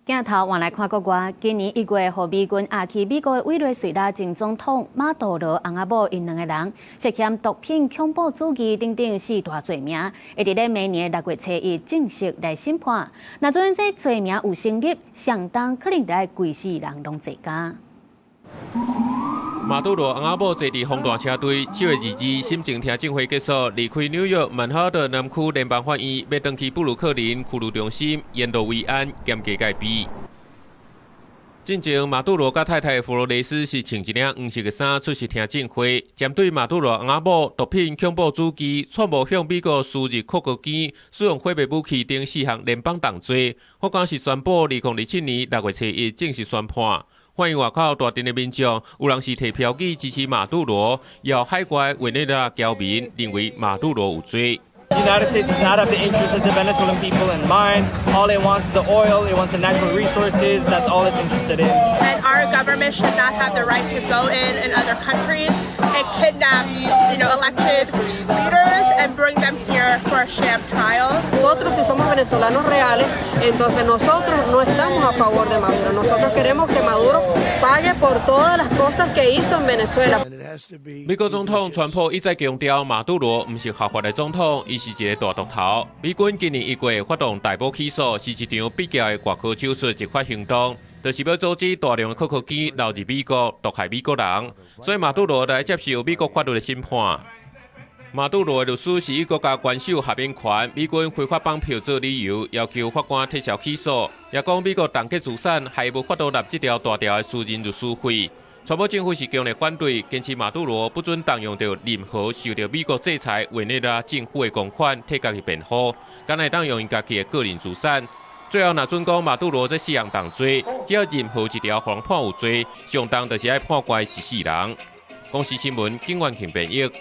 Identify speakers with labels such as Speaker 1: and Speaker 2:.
Speaker 1: 鏡頭換來看國外，今年1月，和美軍壓去美國的委內瑞拉前總統馬杜羅翁仔某因兩個人涉嫌毒品、恐怖主義等等4大罪名，會佇咧明年6月初1正式來審判。那總這罪名有成立，相當可能在規世人攏坐監。
Speaker 2: 馬杜羅翁仔某坐佇風大車隊，7月2日審情聽證會結束，離開紐約曼哈頓南區聯邦法院，要登去布魯克林拘留中心，沿路慰安兼加戒備。進前，馬杜羅甲太太弗羅雷斯是穿一領黃色的衫出席聽證會，針對馬杜羅翁仔某毒品、恐怖主義、錯誤向美國輸入酷國機、使用火藥武器等4項聯邦重罪，法官是宣布2007年6月初1正式宣判。歡迎外口大陣的民眾，有人是提標語支持馬杜羅，也有海外委內瑞拉僑民認為馬杜羅有罪。
Speaker 3: The United States does not have the interests of the Venezuelan people in mind. All it wants is the oil, it wants the natural resources, that's all it's interested in.
Speaker 4: And our government should not have the right to go in other countries and kidnap, elected leaders and bring them here for a sham trial.
Speaker 5: Nosotros si somos venezolanos reales, entonces nosotros no estamos a favor de Maduro. Nosotros queremos que Maduro pague por todas las cosas que hizo en Venezuela.
Speaker 2: 美國總統川普一再強調，馬杜羅不是合法的總統，伊是一個大毒頭。美軍今年1月發動逮捕起訴，是一場比較的外科手術執法行動，就是要阻止大量的酷機流入美國，毒害美國人。所以馬杜羅來接受美國法律的審判。馬杜羅的律師是以國家元首夏炳權、美軍非法綁票做理由，要求法官撤銷起訴，也講美國凍結資產還無法度納這條大條的私人律師費。川普政府是強烈反對，堅持馬杜羅不准動用到任何受到美國制裁委內瑞拉政府的公款替家己辯護，敢會當用因家己的個人資產。最後，若准講馬杜羅這4項重罪，只要任何一條互人判有罪，相當就是愛判關一世人。公視新聞，景元慶編譯。